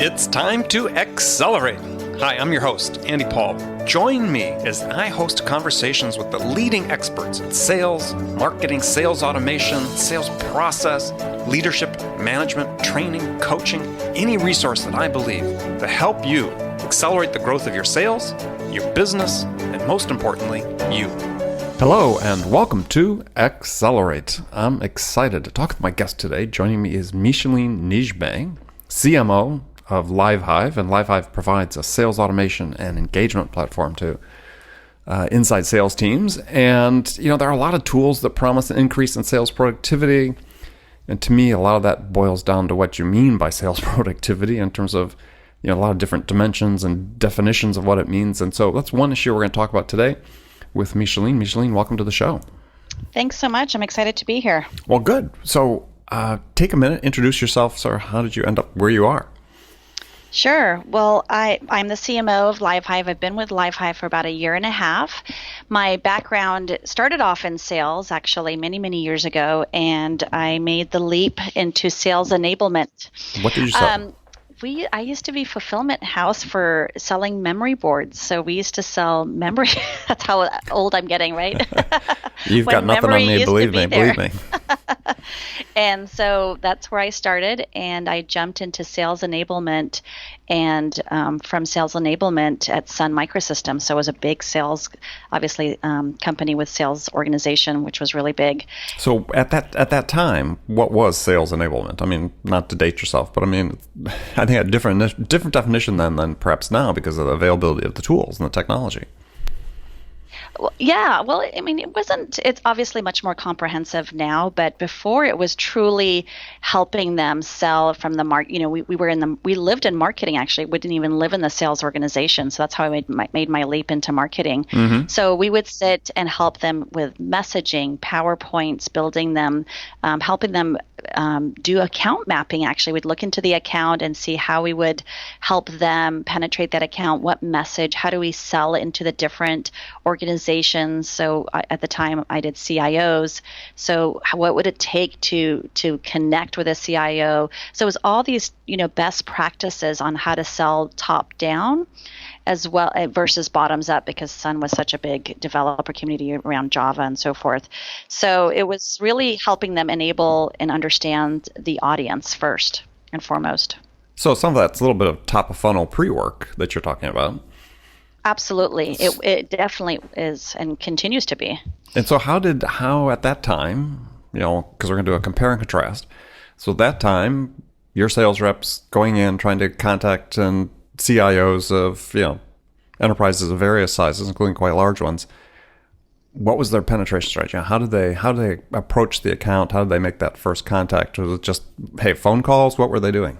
It's time to accelerate. Hi, I'm your host, Andy Paul. Join me as I host conversations with the leading experts in sales, marketing, sales automation, sales process, leadership, management, training, coaching, any resource that I believe to help you accelerate the growth of your sales, your business, and most importantly, you. Hello and welcome to Accelerate. I'm excited to talk with my guest today. Joining me is Micheline Nijmeh, CMO of LiveHive, and LiveHive provides a sales automation and engagement platform to inside sales teams. And, there are a lot of tools that promise an increase in sales productivity. And to me, a lot of that boils down to what you mean by sales productivity in terms of, a lot of different dimensions and definitions of what it means. And so that's one issue we're going to talk about today with Micheline. Micheline, welcome to the show. Thanks so much. I'm excited to be here. Well, good. So take a minute, introduce yourself. Sir, how did you end up where you are? Sure. Well, I'm the CMO of LiveHive. I've been with LiveHive for about a year and a half. My background started off in sales, actually, many, many years ago, and I made the leap into sales enablement. What did you sell? I used to be fulfillment house for selling memory boards. So we used to sell memory. That's how old I'm getting, right? You've got nothing on me, believe me. And so that's where I started, and I jumped into sales enablement, and from sales enablement at Sun Microsystems. So it was a big sales, obviously, company with sales organization, which was really big. So at that time, what was sales enablement? I mean, not to date yourself, but I think a different definition then than perhaps now because of the availability of the tools and the technology. Well, yeah. Well, it's obviously much more comprehensive now, but before it was truly helping them sell from the market. We lived in marketing, actually. We didn't even live in the sales organization. So that's how I made my leap into marketing. Mm-hmm. So we would sit and help them with messaging, PowerPoints, building them, helping them do account mapping. Actually, we'd look into the account and see how we would help them penetrate that account, what message, how do we sell into the different organizations. So at the time I did CIOs. So what would it take to connect with a CIO? So it was all these, best practices on how to sell top down as well versus bottoms up, because Sun was such a big developer community around Java and so forth. So it was really helping them enable and understand the audience first and foremost. So some of that's a little bit of top of funnel pre-work that you're talking about. Absolutely. It definitely is and continues to be. And so how at that time, because we're going to do a compare and contrast. So at that time, your sales reps going in, trying to contact and CIOs of, enterprises of various sizes, including quite large ones. What was their penetration strategy? How did they approach the account? How did they make that first contact? Was it just, hey, phone calls? What were they doing?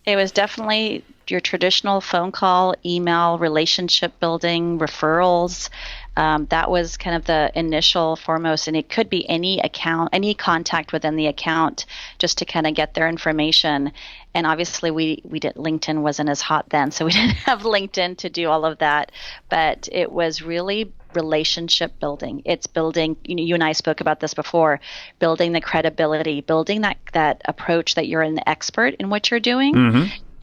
It was definitely your traditional phone call, email, relationship building, referrals. That was kind of the initial foremost, and it could be any account, any contact within the account, just to kind of get their information. And obviously, we did LinkedIn wasn't as hot then, so we didn't have LinkedIn to do all of that. But it was really relationship building. It's building. You and I spoke about this before. Building the credibility, building that approach that you're an expert in what you're doing. Mm-hmm.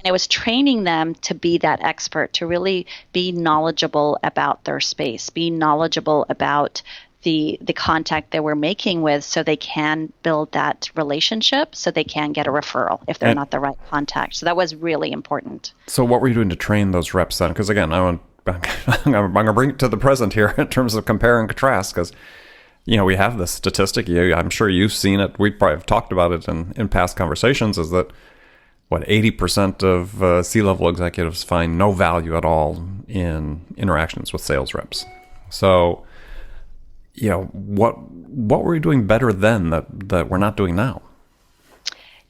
And it was training them to be that expert, to really be knowledgeable about their space, be knowledgeable about the contact that we're making with, so they can build that relationship, so they can get a referral if they're not the right contact. So that was really important. So what were you doing to train those reps then? Because again, I'm going to bring it to the present here in terms of compare and contrast, because we have this statistic. I'm sure you've seen it. We probably have talked about it in past conversations, is that 80% of C-level executives find no value at all in interactions with sales reps. So, what were we doing better then that we're not doing now?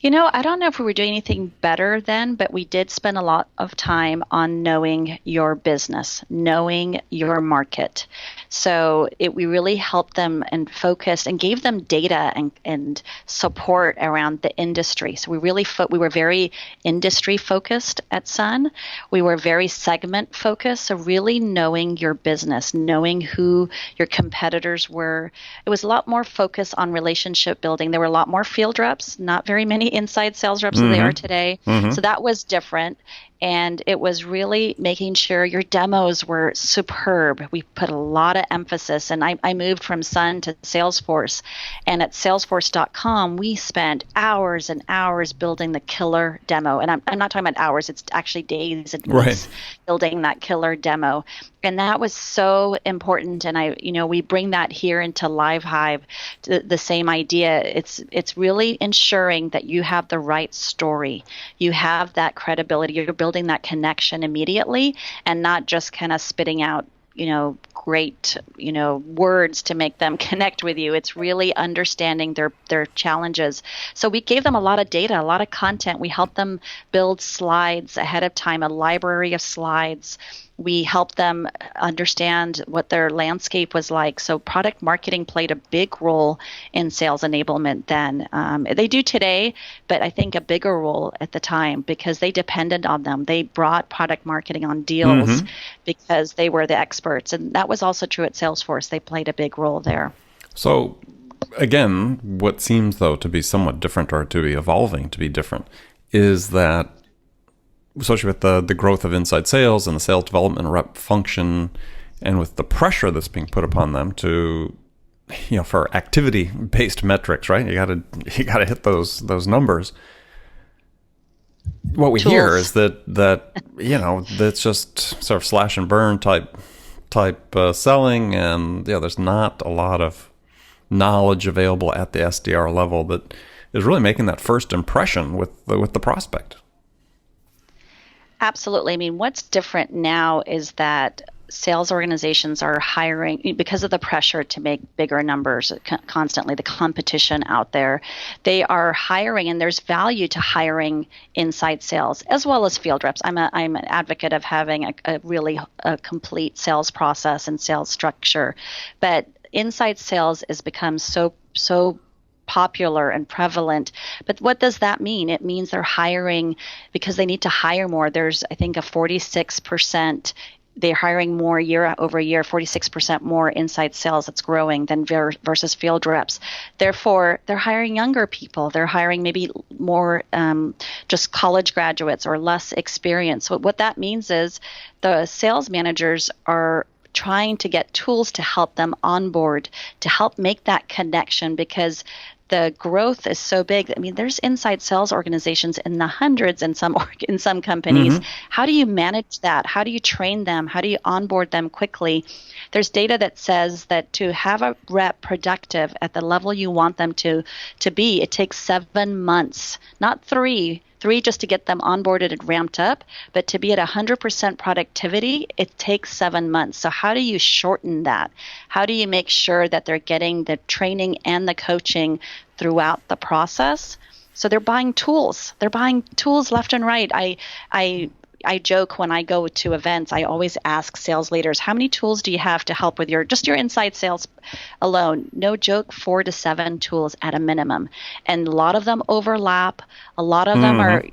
I don't know if we were doing anything better then, but we did spend a lot of time on knowing your business, knowing your market. So we really helped them and focused and gave them data and support around the industry. So we were very industry focused at Sun. We were very segment focused. So really knowing your business, knowing who your competitors were. It was a lot more focus on relationship building. There were a lot more field reps, not very many inside sales reps as they are today. So that was different. And it was really making sure your demos were superb. We put a lot of emphasis, and I moved from Sun to Salesforce. And at salesforce.com, we spent hours and hours building the killer demo. And I'm not talking about hours, it's actually days and weeks building that killer demo. And that was so important. And we bring that here into LiveHive, the same idea. It's really ensuring that you have the right story. You have that credibility. You're building that connection immediately and not just kind of spitting out, great, words to make them connect with you. It's really understanding their challenges. So we gave them a lot of data, a lot of content. We helped them build slides ahead of time, a library of slides. We helped them understand what their landscape was like. So product marketing played a big role in sales enablement then. They do today, but I think a bigger role at the time because they depended on them. They brought product marketing on deals because they were the experts. And that was also true at Salesforce. They played a big role there. So again, what seems though to be somewhat different or to be evolving to be different is that especially with the growth of inside sales and the sales development rep function, and with the pressure that's being put upon them to, for activity-based metrics, right? You gotta hit those numbers. What we hear is that that's just sort of slash and burn type selling, and there's not a lot of knowledge available at the SDR level that is really making that first impression with the prospect. Absolutely. I mean, what's different now is that sales organizations are hiring because of the pressure to make bigger numbers constantly, the competition out there. They are hiring, and there's value to hiring inside sales as well as field reps. I'm an advocate of having a really complete sales process and sales structure, but inside sales has become so popular and prevalent. But what does that mean? It means they're hiring because they need to hire more. There's, I think, a 46%. They're hiring more year over year, 46% more inside sales. That's growing than versus field reps. Therefore, they're hiring younger people. They're hiring maybe more just college graduates or less experience. So what that means is the sales managers are trying to get tools to help them onboard, to help make that connection, because the growth is so big. I mean, there's inside sales organizations in the hundreds in some companies. How do you manage that? How do you train them? How do you onboard them quickly? There's data that says that to have a rep productive at the level you want them to be, it takes 7 months, not three just to get them onboarded and ramped up, but to be at 100% productivity, it takes 7 months. So how do you shorten that? How do you make sure that they're getting the training and the coaching throughout the process? So they're buying tools. They're buying tools left and right. I joke when I go to events, I always ask sales leaders, how many tools do you have to help with your inside sales alone? No joke, 4 to 7 tools at a minimum. And a lot of them overlap. A lot of them are,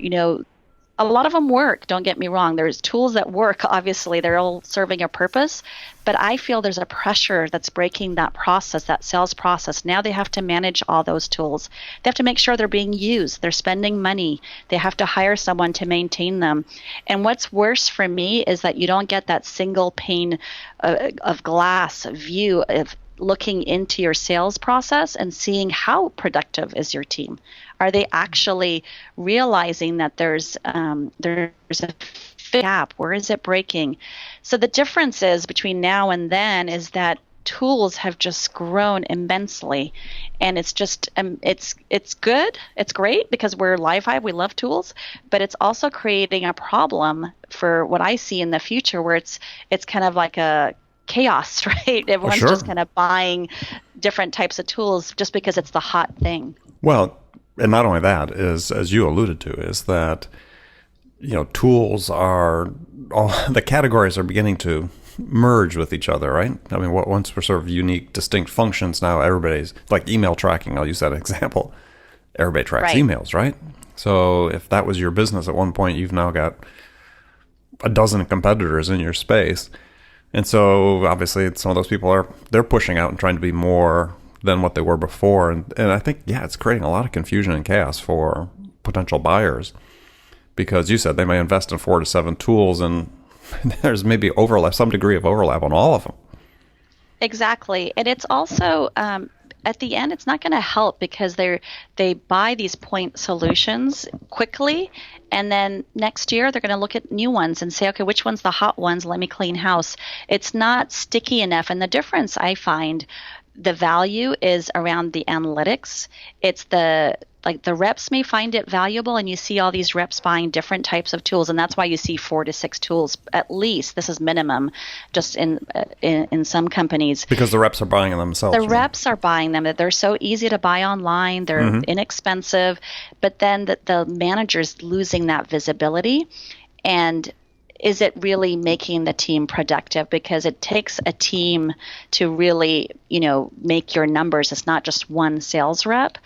a lot of them work. Don't get me wrong. There's tools that work. Obviously, they're all serving a purpose. But I feel there's a pressure that's breaking that process, that sales process. Now they have to manage all those tools. They have to make sure they're being used. They're spending money. They have to hire someone to maintain them. And what's worse for me is that you don't get that single pane of glass view of looking into your sales process and seeing how productive is your team. Are they actually realizing that there's a gap? Where is it breaking? So the difference is between now and then is that tools have just grown immensely, and it's just it's good, it's great because we're LiveHive, we love tools, but it's also creating a problem for what I see in the future, where it's kind of like a chaos, right? Everyone's just kind of buying different types of tools just because it's the hot thing. Well, and not only that, is, as you alluded to, is that tools are all the categories are beginning to merge with each other, right? I mean, once we're sort of unique, distinct functions, now everybody's like email tracking. I'll use that example. Everybody tracks emails, right? So if that was your business at one point, you've now got a dozen competitors in your space. And so obviously some of those people they're pushing out and trying to be more than what they were before. And I think, it's creating a lot of confusion and chaos for potential buyers, because you said they may invest in 4 to 7 tools and there's maybe overlap, some degree of overlap on all of them. Exactly. And it's also, at the end, it's not going to help because they buy these point solutions quickly, and then next year they're going to look at new ones and say, okay, which one's the hot ones? Let me clean house. It's not sticky enough. And the difference I find, the value is around the analytics. It's the reps may find it valuable, and you see all these reps buying different types of tools, and that's why you see 4 to 6 tools at least. This is minimum, just in some companies. Because the reps are buying them themselves. The reps are buying them. They're so easy to buy online. They're inexpensive, but then the manager's losing that visibility. And is it really making the team productive? Because it takes a team to really, make your numbers. It's not just one sales rep.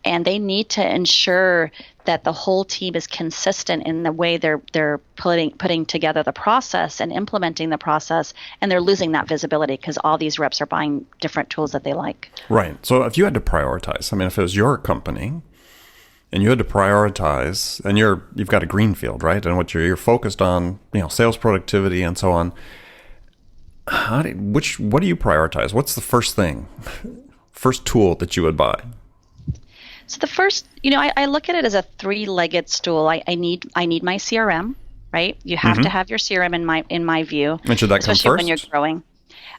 And they need to ensure that the whole team is consistent in the way they're putting together the process and implementing the process, and they're losing that visibility because all these reps are buying different tools that they like. Right. So if you had to prioritize, if it was your company and you had to prioritize, and you've got a greenfield, right? And what you're focused on, sales productivity and so on. What do you prioritize? What's the first tool that you would buy? So the first, I look at it as a 3-legged stool. I need my CRM, right? You have to have your CRM in my view. And should that come first? Especially when you're growing.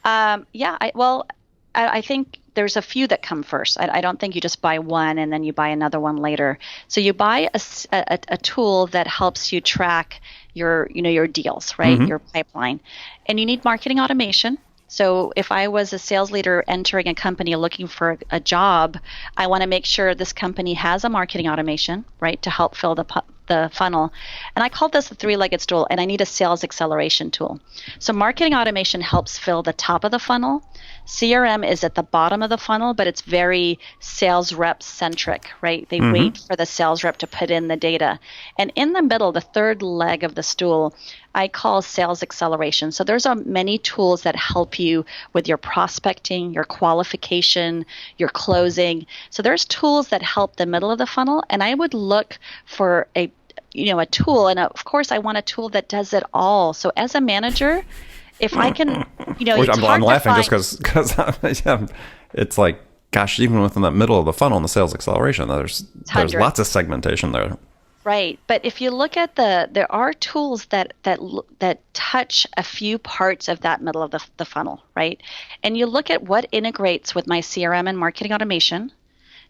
I think there's a few that come first. I don't think you just buy one and then you buy another one later. So you buy a tool that helps you track your deals, right? Your pipeline. And you need marketing automation. So if I was a sales leader entering a company looking for a job, I want to make sure this company has a marketing automation, right, to help fill the funnel. And I call this a 3-legged stool, and I need a sales acceleration tool. So marketing automation helps fill the top of the funnel. CRM is at the bottom of the funnel, but it's very sales rep centric, right? They wait for the sales rep to put in the data. And in the middle, the third leg of the stool, I call sales acceleration. So there's many tools that help you with your prospecting, your qualification, your closing. So there's tools that help the middle of the funnel, and I would look for a tool, and of course I want a tool that does it all. So as a manager, if I can, I'm laughing just because it's like, gosh, even within that middle of the funnel in the sales acceleration, there's lots of segmentation there. Right, but if you look at there are tools that touch a few parts of that middle of the funnel, right? And you look at what integrates with my CRM and marketing automation.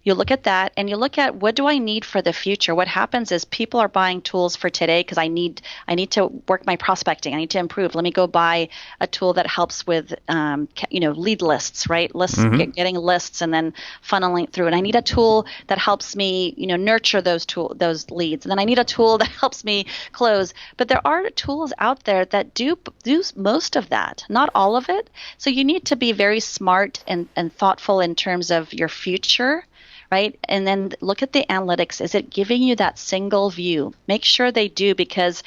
You look at that, and you look at what do I need for the future. What happens is people are buying tools for today because I need to work my prospecting. I need to improve. Let me go buy a tool that helps with lead lists, right? Getting lists and then funneling through. And I need a tool that helps me nurture those leads. And then I need a tool that helps me close. But there are tools out there that do most of that, not all of it. So you need to be very smart and thoughtful in terms of your future. Right? And then look at the analytics. Is it giving you that single view? Make sure they do, because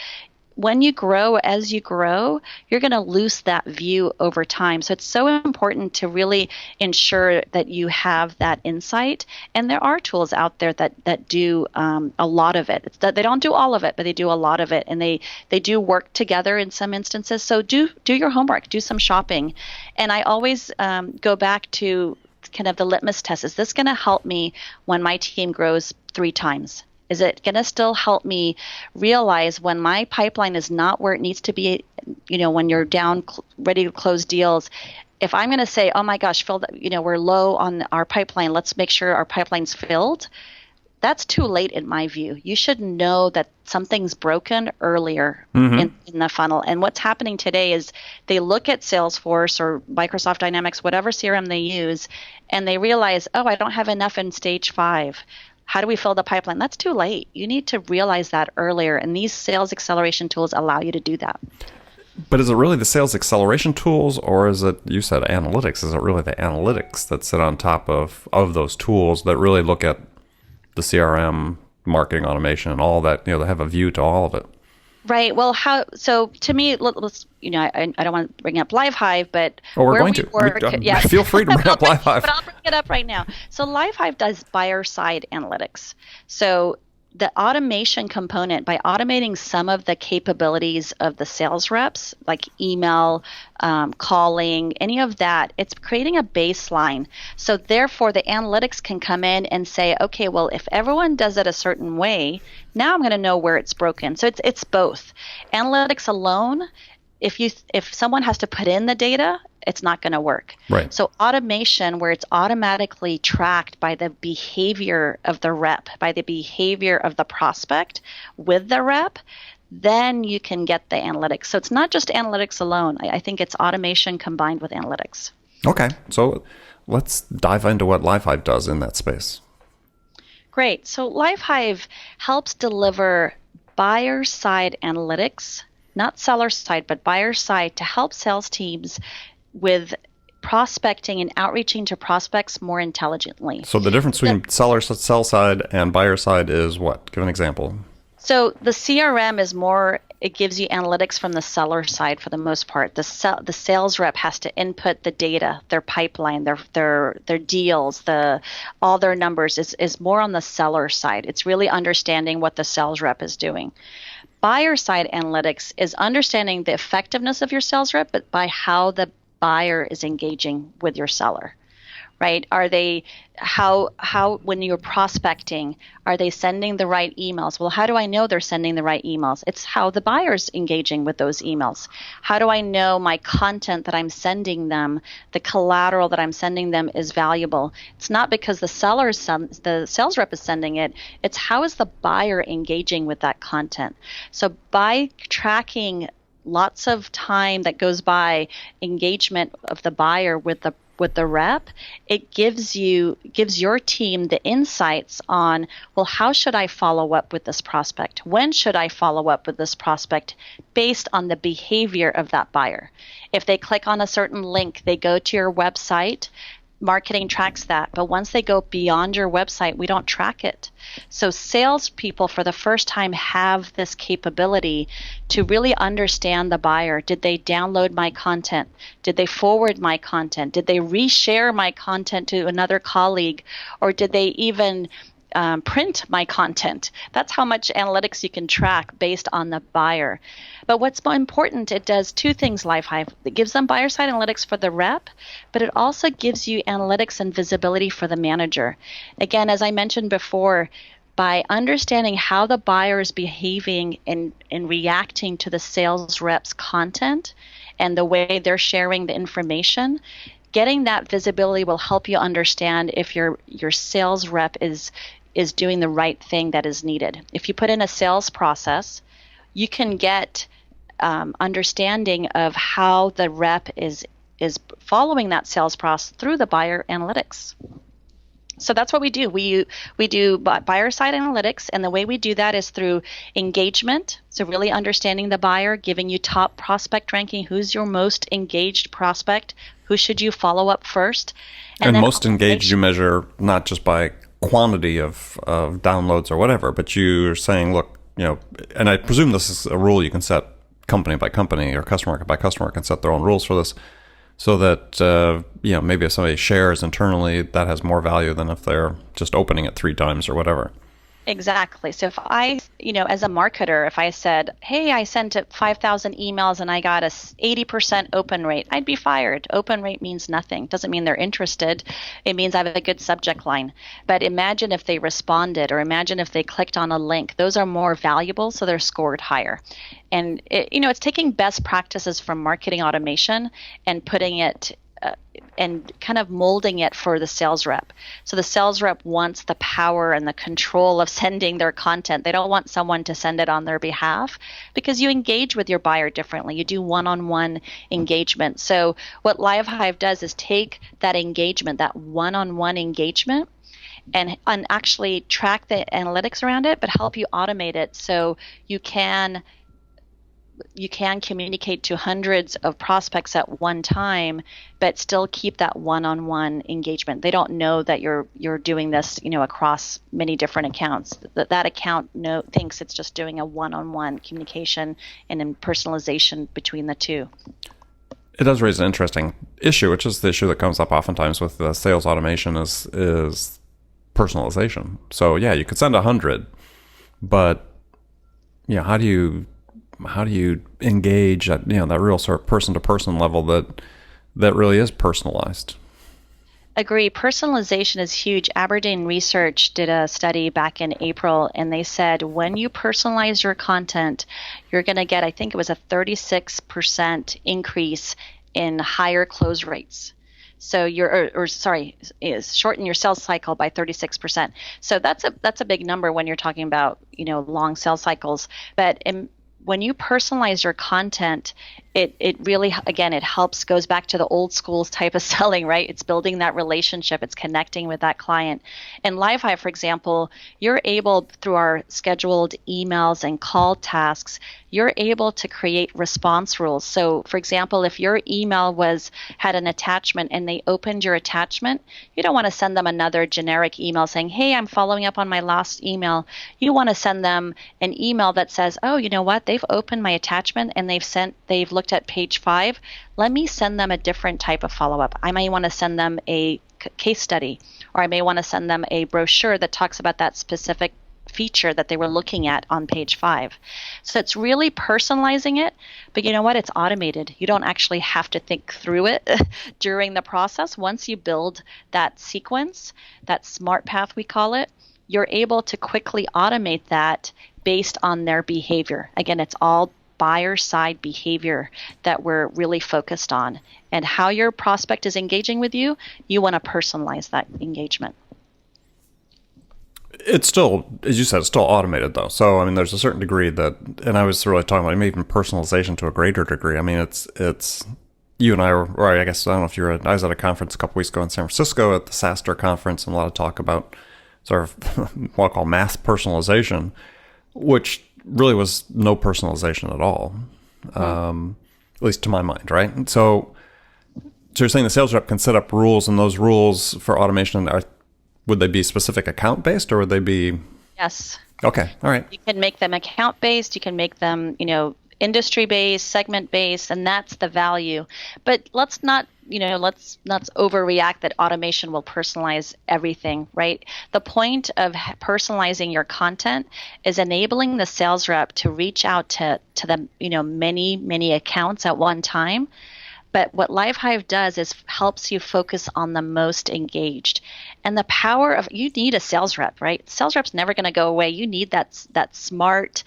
when you grow, as you grow, you're going to lose that view over time. So it's so important to really ensure that you have that insight. And there are tools out there that do a lot of it. They don't do all of it, but they do a lot of it. And they do work together in some instances. So do your homework, do some shopping. And I always go back to kind of the litmus test. Is this going to help me when my team grows 3 times? Is it going to still help me realize when my pipeline is not where it needs to be, when you're down, ready to close deals? If I'm going to say, oh my gosh, we're low on our pipeline, let's make sure our pipeline's filled. That's too late in my view. You should know that something's broken earlier in the funnel. And what's happening today is they look at Salesforce or Microsoft Dynamics, whatever CRM they use, and they realize, oh, I don't have enough in stage 5. How do we fill the pipeline? That's too late. You need to realize that earlier. And these sales acceleration tools allow you to do that. But is it really the sales acceleration tools, or is it, you said analytics, is it really the analytics that sit on top of those tools that really look at the CRM, marketing automation, and all that, they have a view to all of it? Right. Well, so to me, let's, I don't want to bring up LiveHive, but we're where going we to. work, yeah. Feel free to bring up LiveHive. But I'll bring it up right now. So LiveHive does buyer side analytics. So the automation component, by automating some of the capabilities of the sales reps, like email, calling, any of that, it's creating a baseline. So therefore, the analytics can come in and say, okay, well, if everyone does it a certain way, now I'm going to know where it's broken. So it's both. Analytics alone, if someone has to put in the data, it's not going to work. Right. So automation, where it's automatically tracked by the behavior of the rep, by the behavior of the prospect with the rep, then you can get the analytics. So it's not just analytics alone. I think it's automation combined with analytics. Okay. So let's dive into what LiveHive does in that space. Great. So LiveHive helps deliver buyer side analytics, not seller side, but buyer side, to help sales teams with prospecting and outreaching to prospects more intelligently. So the difference between sell side and buyer side is what? Give an example. So the CRM is more, it gives you analytics from the seller side for the most part. The sales rep has to input the data, their pipeline, their deals, all their numbers is more on the seller side. It's really understanding what the sales rep is doing. Buyer side analytics is understanding the effectiveness of your sales rep, but by how the buyer is engaging with your seller, right? Are they, how when you're prospecting, are they sending the right emails? Well, how do I know they're sending the right emails? It's how the buyer's engaging with those emails. How do I know my content that I'm sending them, the collateral that I'm sending them, is valuable? It's not because the sales rep is sending it. It's how is the buyer engaging with that content? So by tracking lots of time that goes by, engagement of the buyer with the rep, it gives your team the insights on, well, how should I follow up with this prospect? When should I follow up with this prospect, based on the behavior of that buyer? If they click on a certain link, they go to your website, marketing tracks that. But once they go beyond your website, we don't track it. So salespeople, for the first time, have this capability to really understand the buyer. Did they download my content? Did they forward my content? Did they reshare my content to another colleague? Or did they even print my content? That's how much analytics you can track based on the buyer. But what's more important, it does two things, LiveHive. It gives them buyer side analytics for the rep, but it also gives you analytics and visibility for the manager. Again, as I mentioned before, by understanding how the buyer is behaving and reacting to the sales rep's content and the way they're sharing the information, getting that visibility will help you understand if your sales rep is doing the right thing that is needed. If you put in a sales process, you can get understanding of how the rep is following that sales process through the buyer analytics. So that's what we do. We do buyer side analytics, and the way we do that is through engagement. So really understanding the buyer, giving you top prospect ranking. Who's your most engaged prospect? Who should you follow up first? And most engaged you measure not just by quantity of downloads or whatever, but you're saying, look, and I presume this is a rule you can set company by company or customer by customer can set their own rules for this, so that maybe if somebody shares internally, that has more value than if they're just opening it 3 times or whatever. Exactly. So if I, as a marketer, if I said, hey, I sent 5,000 emails and I got a 80% open rate, I'd be fired. Open rate means nothing. Doesn't mean they're interested. It means I have a good subject line. But imagine if they responded, or imagine if they clicked on a link. Those are more valuable, so they're scored higher. And it's taking best practices from marketing automation and putting it and kind of molding it for the sales rep. So the sales rep wants the power and the control of sending their content. They don't want someone to send it on their behalf, because you engage with your buyer differently. You do one-on-one engagement. So what LiveHive does is take that engagement, that one-on-one engagement, and actually track the analytics around it, but help you automate it so you can you can communicate to hundreds of prospects at one time, but still keep that one-on-one engagement. They don't know that you're doing this, across many different accounts. That account thinks it's just doing a one-on-one communication and then personalization between the two. It does raise an interesting issue, which is the issue that comes up oftentimes with the sales automation is personalization. So yeah, you could send 100, but how do you engage at that real sort of person to person level that really is personalized? Agree. Personalization is huge. Aberdeen Research did a study back in April, and they said when you personalize your content, you're going to get, I think it was a 36% increase in higher close rates. So shorten your sales cycle by 36%. So that's a big number when you're talking about, long sales cycles. But when you personalize your content, it really, again, it goes back to the old school type of selling, right? It's building that relationship. It's connecting with that client. In LiveHive, for example, you're able, through our scheduled emails and call tasks, you're able to create response rules. So, for example, if your email had an attachment and they opened your attachment, you don't want to send them another generic email saying, hey, I'm following up on my last email. You want to send them an email that says, oh, you know what? They've opened my attachment and they've looked at page 5. Let me send them a different type of follow-up. I may want to send them a case study, or I may want to send them a brochure that talks about that specific feature that they were looking at on page 5. So it's really personalizing it, but you know what? It's automated. You don't actually have to think through it during the process. Once you build that sequence, that smart path we call it, you're able to quickly automate that based on their behavior. Again, it's all buyer side behavior that we're really focused on, and how your prospect is engaging with you. You want to personalize that engagement. It's still, as you said, it's still automated though. So, I mean, there's a certain degree that, and I was really talking about even personalization to a greater degree. I mean, it's you and I were, or I guess, I don't know if I was at a conference a couple weeks ago in San Francisco at the SaaStr conference, and a lot of talk about sort of what I call mass personalization, which really was no personalization at all, at least to my mind, right? And so you're saying the sales rep can set up rules, and those rules for automation would they be specific account based, or would they be? Yes. Okay. All right. You can make them account based. You can make them, industry based, segment based, and that's the value. But let's not overreact that automation will personalize everything, right? The point of personalizing your content is enabling the sales rep to reach out to the many accounts at one time. But what LiveHive does is helps you focus on the most engaged. And the power of, you need a sales rep, right? Sales rep's never going to go away. You need that smart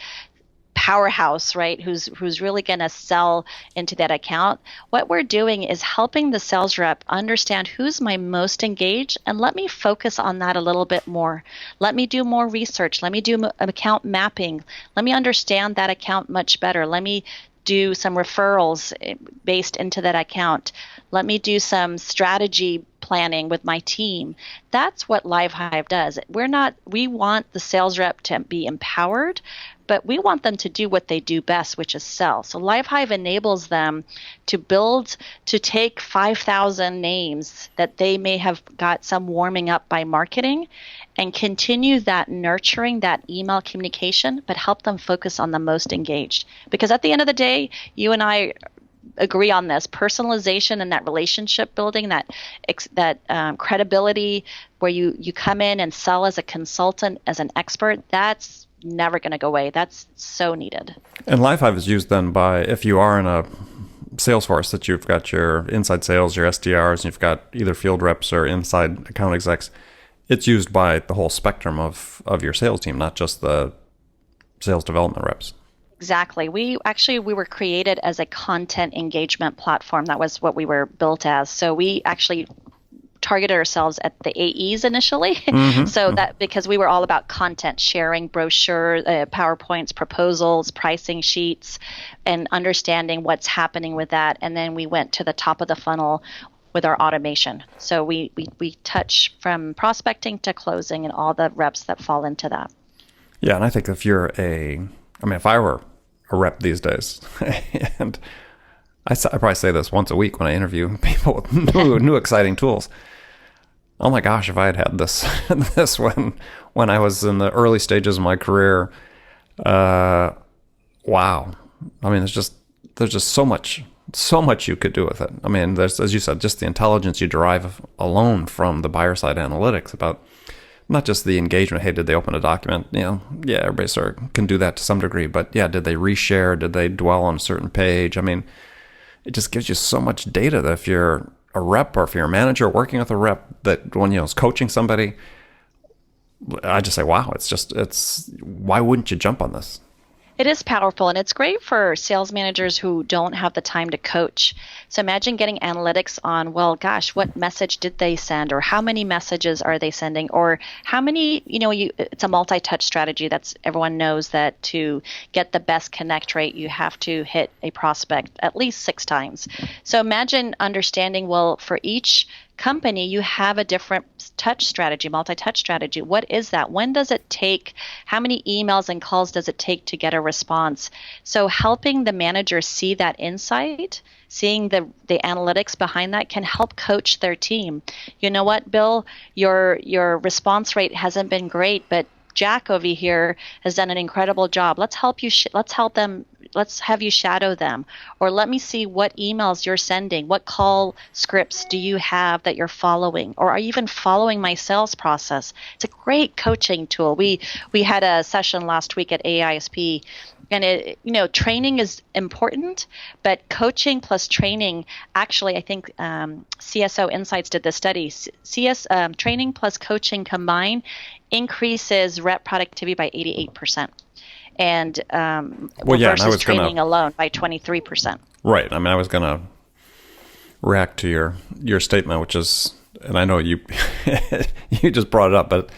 powerhouse, right? Who's really going to sell into that account. What we're doing is helping the sales rep understand who's my most engaged, and let me focus on that a little bit more. Let me do more research. Let me do account mapping. Let me understand that account much better. Let me do some referrals based into that account. Let me do some strategy planning with my team. That's what LiveHive does. We want the sales rep to be empowered, but we want them to do what they do best, which is sell. So LiveHive enables them to take 5,000 names that they may have got some warming up by marketing, and continue that nurturing, that email communication, but help them focus on the most engaged. Because at the end of the day, you and I agree on this: personalization and that relationship building, that credibility, where you come in and sell as a consultant, as an expert, that's never going to go away. That's so needed. And LiveHive is used then by, if you are in a sales force, that you've got your inside sales, your SDRs, and you've got either field reps or inside account execs, it's used by the whole spectrum of your sales team, not just the sales development reps. Exactly. We were created as a content engagement platform. That was what we were built as. So we actually targeted ourselves at the AEs initially. That because we were all about content sharing, brochure, PowerPoints, proposals, pricing sheets, and understanding what's happening with that. And then we went to the top of the funnel with our automation. So we touch from prospecting to closing and all the reps that fall into that. Yeah, and I think if I were a rep these days. And I probably say this once a week when I interview people with new exciting tools. Oh my gosh, if I had this this when I was in the early stages of my career, wow. I mean, there's just so much you could do with it. I mean, there's, as you said, just the intelligence you derive alone from the buyer side analytics about not just the engagement. Hey, did they open a document? Yeah, everybody sort of can do that to some degree, but yeah, did they reshare? Did they dwell on a certain page? I mean, it just gives you so much data that if you're a rep or if you're a manager working with a rep that when is coaching somebody, I just say, wow, it's why wouldn't you jump on this? It is powerful, and it's great for sales managers who don't have the time to coach. So imagine getting analytics on, well, gosh, what message did they send, or how many messages are they sending, or how many, it's a multi-touch strategy. That's, everyone knows that to get the best connect rate, you have to hit a prospect at least 6 times. So imagine understanding, well, for each company, you have a different touch strategy, multi-touch strategy. What is that? When does it take? How many emails and calls does it take to get a response? So helping the manager see that insight, seeing the analytics behind that can help coach their team. You know what, Bill, your response rate hasn't been great, but Jack over here has done an incredible job. Let's help you. Let's help them. Let's have you shadow them, or let me see what emails you're sending. What call scripts do you have that you're following, or are you even following my sales process? It's a great coaching tool. We had a session last week at AISP, and training is important, but coaching plus training. Actually, I think CSO Insights did this study. Training plus coaching combined increases rep productivity by 88%. And versus training alone by 23%. Right. I mean, I was going to react to your statement, which is, and I know you you just brought it up, but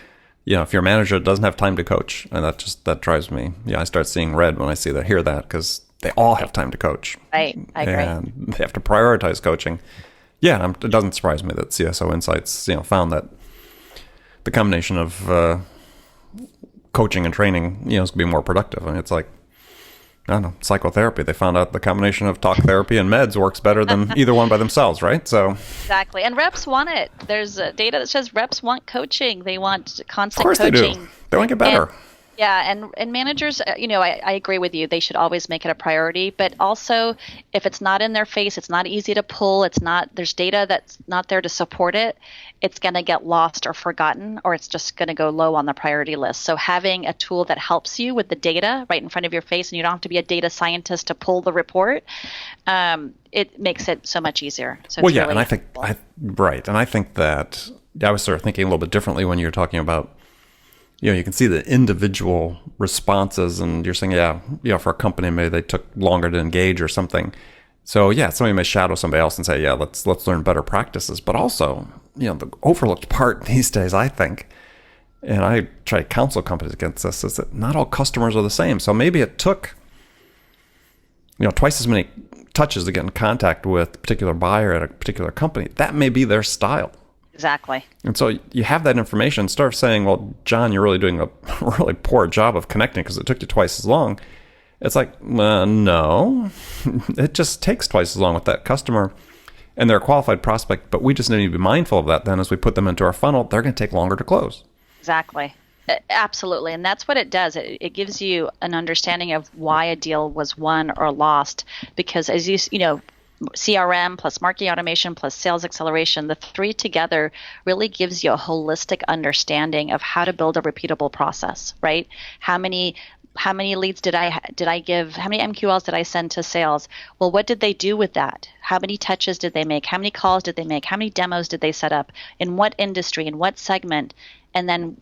if you're a manager that doesn't have time to coach, and that drives me. Yeah, I start seeing red when I hear that, because they all have time to coach. Right. I agree. And they have to prioritize coaching. Yeah, it doesn't surprise me that CSO Insights found that the combination of coaching and training, is going to be more productive. I mean, it's like, I don't know, psychotherapy. They found out the combination of talk therapy and meds works better than either one by themselves, right? So exactly, and reps want it. There's data that says reps want coaching. They want constant coaching. Of course they do. They want to get better. And managers, I agree with you. They should always make it a priority. But also, if it's not in their face, it's not easy to pull. There's data that's not there to support it. It's going to get lost or forgotten, or it's just going to go low on the priority list. So having a tool that helps you with the data right in front of your face, and you don't have to be a data scientist to pull the report, it makes it so much easier. So well, yeah, really and I think that I was sort of thinking a little bit differently when you were talking about. You can see the individual responses, and you're saying, for a company, maybe they took longer to engage or something. So yeah, somebody may shadow somebody else and say, yeah, let's learn better practices. But also, the overlooked part these days, I think, and I try to counsel companies against this, is that not all customers are the same. So maybe it took, twice as many touches to get in contact with a particular buyer at a particular company. That may be their style. Exactly. And so you have that information. Instead of saying, well, John, you're really doing a really poor job of connecting because it took you twice as long. It's like, no, it just takes twice as long with that customer. And they're a qualified prospect, but we just need to be mindful of that then as we put them into our funnel. They're going to take longer to close. Exactly. Absolutely. And that's what it does. It gives you an understanding of why a deal was won or lost. Because as CRM plus marketing automation plus sales acceleration, the 3 together really gives you a holistic understanding of how to build a repeatable process, right? How many leads did I give? How many MQLs did I send to sales? Well, what did they do with that? How many touches did they make? How many calls did they make? How many demos did they set up? In what industry? In what segment? And then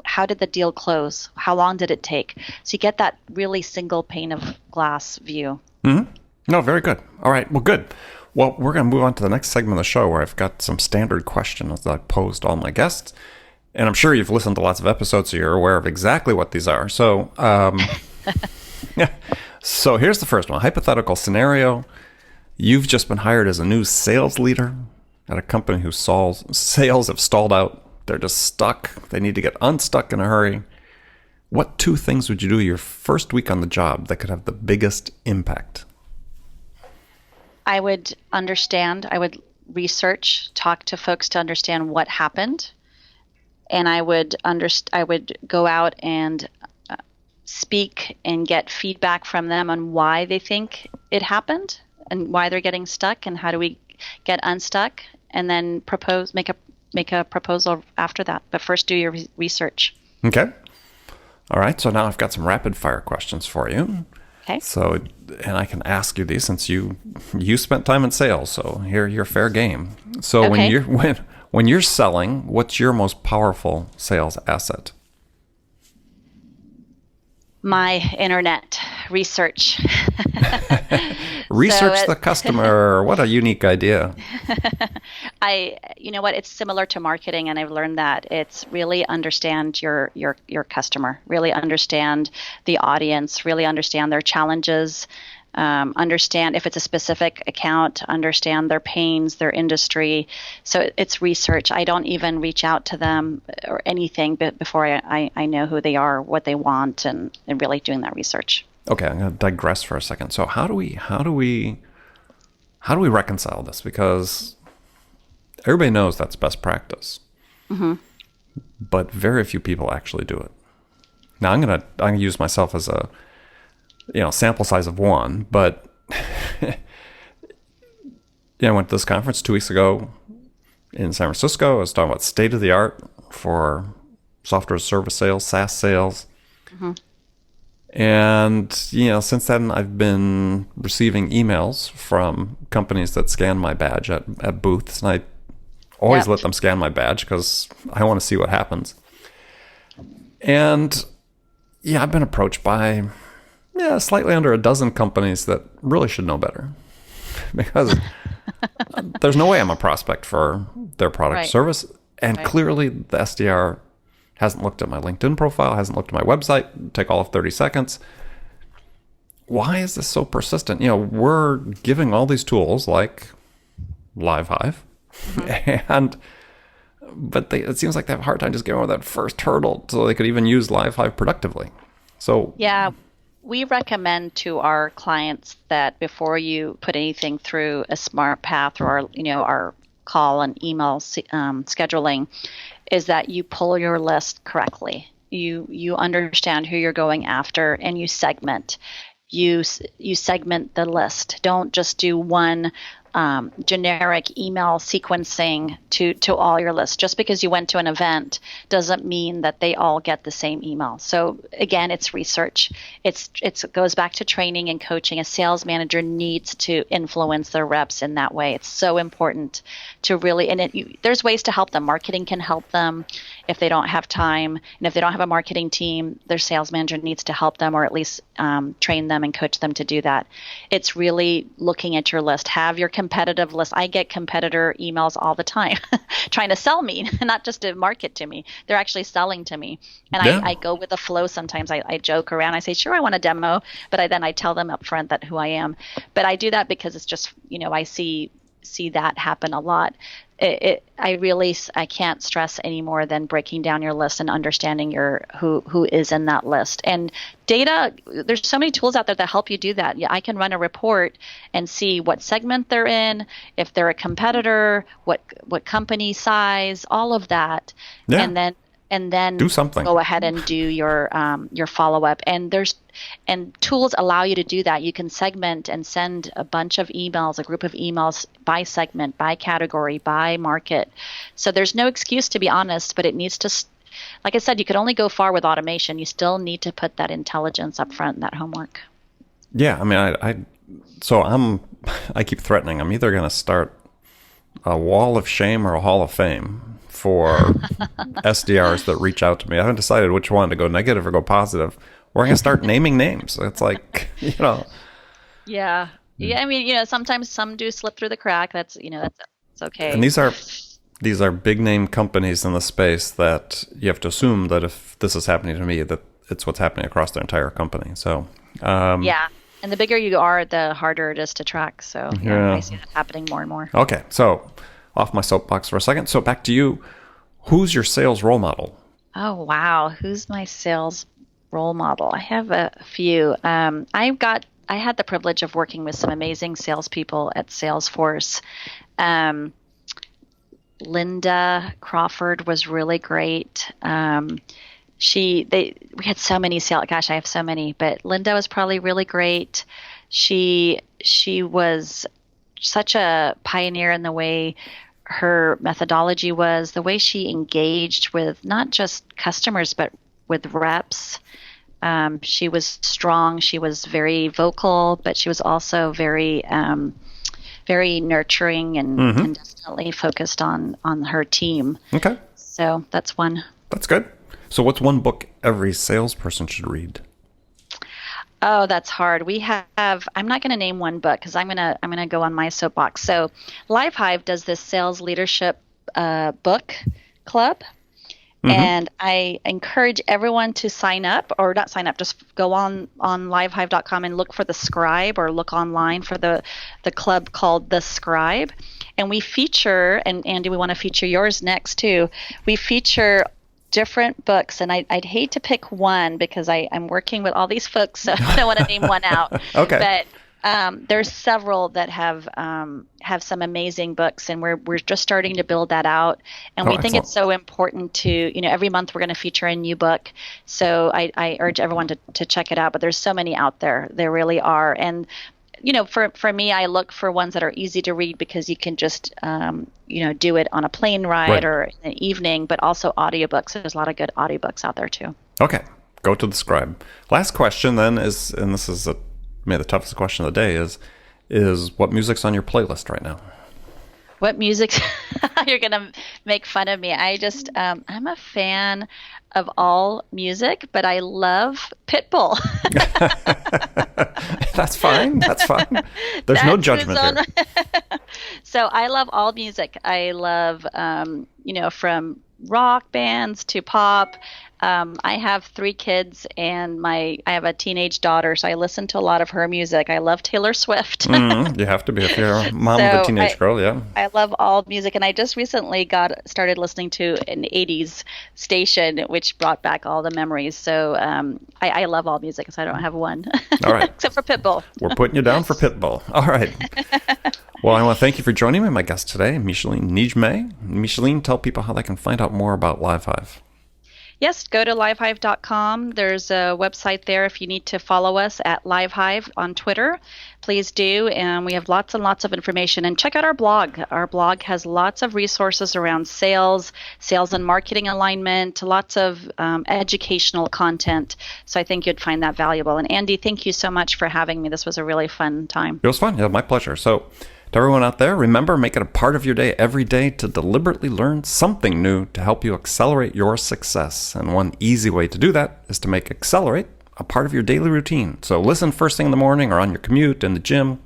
how did the deal close? How long did it take? So you get that really single pane of glass view. Mm-hmm. No, very good. All right. Well, good. Well, we're going to move on to the next segment of the show where I've got some standard questions that I pose to all my guests. And I'm sure you've listened to lots of episodes, so you're aware of exactly what these are. So, So here's the first one. Hypothetical scenario. You've just been hired as a new sales leader at a company whose sales have stalled out. They're just stuck. They need to get unstuck in a hurry. what 2 things would you do your first week on the job that could have the biggest impact? I would research, talk to folks to understand what happened, and I would go out and speak and get feedback from them on why they think it happened and why they're getting stuck and how do we get unstuck, and then make a proposal after that. But first, do your research. Okay. All right. So now I've got some rapid fire questions for you. Okay. So, and I can ask you these since you spent time in sales, so you're fair game. So Okay. when you're selling, what's your most powerful sales asset? My internet research. Research the customer. What a unique idea. You know what? It's similar to marketing, and I've learned that it's really understand your customer, really understand the audience, really understand their challenges, understand if it's a specific account, understand their pains, their industry. So it's research. I don't even reach out to them or anything before I know who they are, what they want, and really doing that research. Okay, I'm going to digress for a second. So how do we reconcile this? Because everybody knows that's best practice, but very few people actually do it. Now I'm gonna use myself as a sample size of 1, but I went to this conference 2 weeks ago in San Francisco. I was talking about state of the art for software as a service sales, SaaS sales. And, since then I've been receiving emails from companies that scan my badge at booths. And I always let them scan my badge because I want to see what happens. And I've been approached by slightly under a dozen companies that really should know better. Because there's no way I'm a prospect for their product or service. And clearly the SDR hasn't looked at my LinkedIn profile, hasn't looked at my website, take all of 30 seconds. Why is this so persistent? We're giving all these tools like LiveHive, but it seems like they have a hard time just getting over that first hurdle so they could even use LiveHive productively. So we recommend to our clients that before you put anything through a smart path or our call and email scheduling, is that you pull your list correctly. You understand who you're going after, and you segment. You segment the list. Don't just do one generic email sequencing to all your lists. Just because you went to an event doesn't mean that they all get the same email. So again, it's research. It goes back to training and coaching. A sales manager needs to influence their reps in that way. It's so important to really, and there's ways to help them. Marketing can help them if they don't have time, and if they don't have a marketing team, their sales manager needs to help them, or at least train them and coach them to do that. It's really looking at your list. Have your competitive list. I get competitor emails all the time trying to sell me, not just to market to me. They're actually selling to me. And I go with the flow sometimes. I joke around. I say, sure, I want a demo, but then I tell them up front that who I am. But I do that because it's just, I see that happen a lot. I can't stress any more than breaking down your list and understanding who is in that list. And data, there's so many tools out there that help you do that. I can run a report and see what segment they're in, if they're a competitor, what company size, all of that. Yeah. And then do something. Go ahead and do your follow-up. And tools allow you to do that. You can segment and send a bunch of emails, a group of emails by segment, by category, by market. So there's no excuse, to be honest, but it needs to, like I said, you could only go far with automation. You still need to put that intelligence up front and that homework. Yeah, I mean, I keep threatening I'm either going to start a wall of shame or a hall of fame for SDRs that reach out to me. I haven't decided which one to go negative or go positive. We're going to start naming names. It's like, Yeah. I mean, sometimes some do slip through the crack. That's okay. And these are big name companies in the space that you have to assume that if this is happening to me, that it's what's happening across their entire company. So, yeah. And the bigger you are, the harder it is to track. So I see that happening more and more. Okay. So off my soapbox for a second. So back to you. Who's your sales role model? Oh, wow. Who's my sales role model. I have a few. I had the privilege of working with some amazing salespeople at Salesforce. Linda Crawford was really great. We had so many gosh, I have so many, but Linda was probably really great. She was such a pioneer in the way her methodology was, the way she engaged with not just customers, but with reps. She was strong. She was very vocal, but she was also very, very nurturing and definitely focused on her team. Okay. So that's one. That's good. So what's one book every salesperson should read? Oh, that's hard. We have, I'm not going to name one book because I'm going to go on my soapbox. So LiveHive does this sales leadership book club. And I encourage everyone to sign up, or not sign up, just go on livehive.com and look for the Scribe, or look online for the club called The Scribe. And we feature, and Andy, we want to feature yours next too. We feature different books, and I'd hate to pick one because I'm working with all these folks, so I don't want to name one out. Okay. But there's several that have some amazing books, and we're just starting to build that out. And we think it's so important to, every month we're going to feature a new book. So I urge everyone to check it out. But there's so many out there. There really are. And for me, I look for ones that are easy to read because you can just, do it on a plane ride or in an evening, but also audiobooks. There's a lot of good audiobooks out there too. Okay. Go to the Scribe. Last question then is, and this is maybe the toughest question of the day, is what music's on your playlist right now? What music? You're going to make fun of me. I just, I'm a fan of all music, but I love Pitbull. That's fine. That's fine. There's no judgment here. So I love all music. I love, from rock bands to pop. I have 3 kids, and I have a teenage daughter, so I listen to a lot of her music. I love Taylor Swift. You have to be if you're a mom of a teenage girl, yeah. I love all music, and I just recently started listening to an 80s station, which brought back all the memories. So I love all music, so I don't have one. All right. Except for Pitbull. We're putting you down for Pitbull. All right. Well, I want to thank you for joining me, my guest today, Micheline Nijmeh. Micheline, tell people how they can find out more about LiveHive. Yes, go to livehive.com. There's a website there if you need to follow us at LiveHive on Twitter. Please do. And we have lots and lots of information. And check out our blog. Our blog has lots of resources around sales and marketing alignment, lots of educational content. So I think you'd find that valuable. And Andy, thank you so much for having me. This was a really fun time. It was fun. Yeah, my pleasure. So to everyone out there, remember, make it a part of your day every day to deliberately learn something new to help you accelerate your success. And one easy way to do that is to make Accelerate a part of your daily routine. So listen first thing in the morning, or on your commute, in the gym,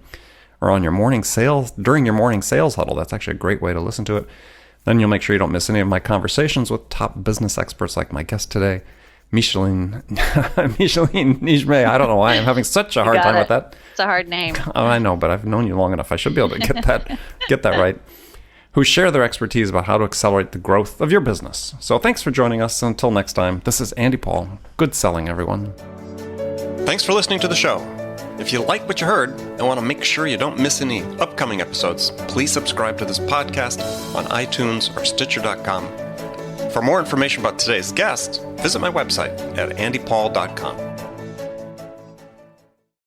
or on your morning sales, during your morning sales huddle. That's actually a great way to listen to it. Then you'll make sure you don't miss any of my conversations with top business experts like my guest today, Micheline Nijmeh. I don't know why I'm having such a hard time with that. It's a hard name. Oh, I know, but I've known you long enough. I should be able to get that right. Who share their expertise about how to accelerate the growth of your business. So thanks for joining us. Until next time, this is Andy Paul. Good selling, everyone. Thanks for listening to the show. If you like what you heard and want to make sure you don't miss any upcoming episodes, please subscribe to this podcast on iTunes or Stitcher.com. For more information about today's guest, visit my website at andypaul.com.